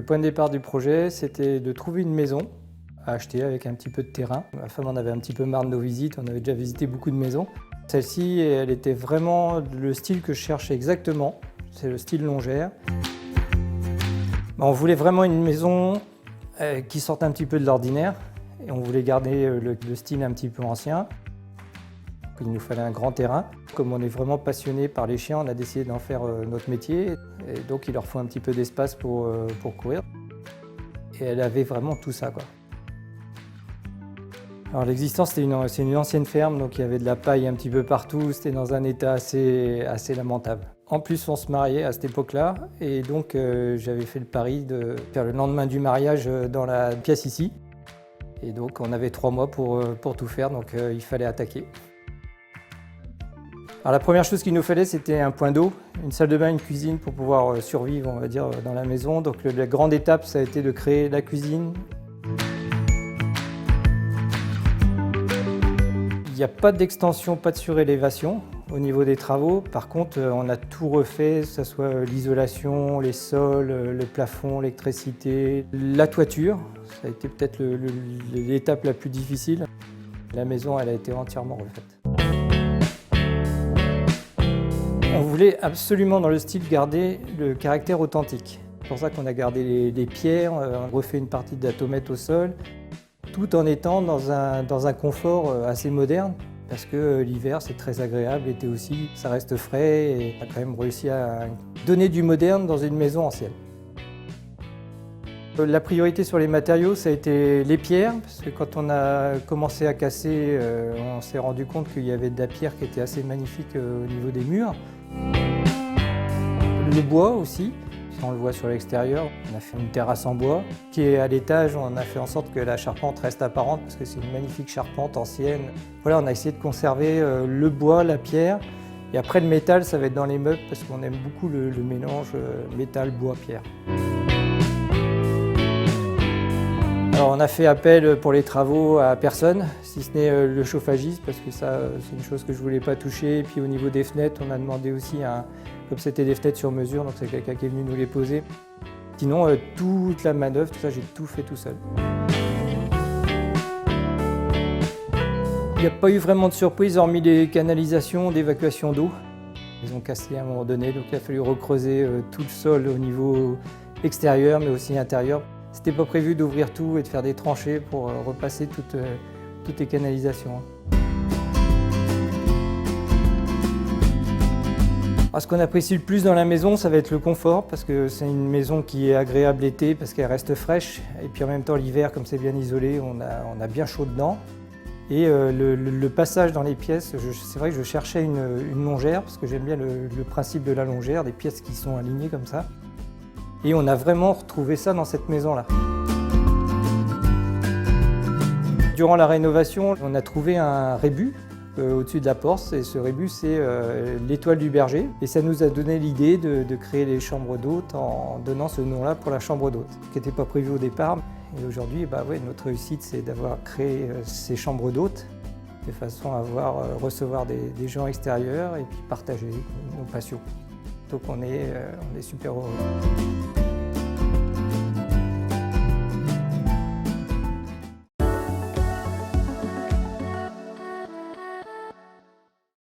Le point de départ du projet, c'était de trouver une maison à acheter avec un petit peu de terrain. Ma femme en avait un petit peu marre de nos visites, on avait déjà visité beaucoup de maisons. Celle-ci, elle était vraiment le style que je cherchais exactement, c'est le style longère. On voulait vraiment une maison qui sorte un petit peu de l'ordinaire et on voulait garder le style un petit peu ancien. Il nous fallait un grand terrain. Comme on est vraiment passionné par les chiens, on a décidé d'en faire notre métier. Et donc il leur faut un petit peu d'espace pour courir. Et elle avait vraiment tout ça, quoi. Alors l'existence, c'est une ancienne ferme, donc il y avait de la paille un petit peu partout. C'était dans un état assez lamentable. En plus, on se mariait à cette époque-là. Et donc j'avais fait le pari de faire le lendemain du mariage dans la pièce ici. Et donc on avait 3 mois pour tout faire, donc il fallait attaquer. Alors, la première chose qu'il nous fallait, c'était un point d'eau, une salle de bain, une cuisine pour pouvoir survivre, on va dire, dans la maison. Donc la grande étape, ça a été de créer la cuisine. Il n'y a pas d'extension, pas de surélévation au niveau des travaux. Par contre, on a tout refait, que ce soit l'isolation, les sols, le plafond, l'électricité, la toiture. Ça a été peut-être l'étape la plus difficile. La maison, elle a été entièrement refaite. On voulait absolument dans le style garder le caractère authentique. C'est pour ça qu'on a gardé les pierres, on refait une partie d'atomètre au sol, tout en étant dans un confort assez moderne, parce que l'hiver c'est très agréable, l'été aussi, ça reste frais et on a quand même réussi à donner du moderne dans une maison ancienne. La priorité sur les matériaux, ça a été les pierres, parce que quand on a commencé à casser, on s'est rendu compte qu'il y avait de la pierre qui était assez magnifique au niveau des murs. Le bois aussi, on le voit sur l'extérieur. On a fait une terrasse en bois qui est à l'étage. On a fait en sorte que la charpente reste apparente parce que c'est une magnifique charpente ancienne. Voilà, on a essayé de conserver le bois, la pierre. Et après le métal, ça va être dans les meubles parce qu'on aime beaucoup le mélange métal, bois, pierre. Alors on a fait appel pour les travaux à personne, si ce n'est le chauffagiste, parce que ça c'est une chose que je ne voulais pas toucher. Et puis au niveau des fenêtres, on a demandé aussi, comme c'était des fenêtres sur mesure, donc c'est quelqu'un qui est venu nous les poser. Sinon, toute la manœuvre, tout ça, j'ai tout fait tout seul. Il n'y a pas eu vraiment de surprise, hormis les canalisations d'évacuation d'eau. Ils ont cassé à un moment donné, donc il a fallu recreuser tout le sol au niveau extérieur, mais aussi intérieur. C'était pas prévu d'ouvrir tout et de faire des tranchées pour repasser toutes les canalisations. Alors, ce qu'on apprécie le plus dans la maison, ça va être le confort, parce que c'est une maison qui est agréable l'été, parce qu'elle reste fraîche. Et puis en même temps, l'hiver, comme c'est bien isolé, on a bien chaud dedans. Et le passage dans les pièces, c'est vrai que je cherchais une longère, parce que j'aime bien le principe de la longère, des pièces qui sont alignées comme ça. Et on a vraiment retrouvé ça dans cette maison-là. Durant la rénovation, on a trouvé un rébus au-dessus de la porte. Et ce rébus, c'est l'étoile du berger. Et ça nous a donné l'idée de créer les chambres d'hôtes en donnant ce nom-là pour la chambre d'hôte, qui n'était pas prévu au départ. Et aujourd'hui, notre réussite, c'est d'avoir créé ces chambres d'hôtes de façon à recevoir des gens extérieurs et puis partager nos passions. Donc on est super heureux.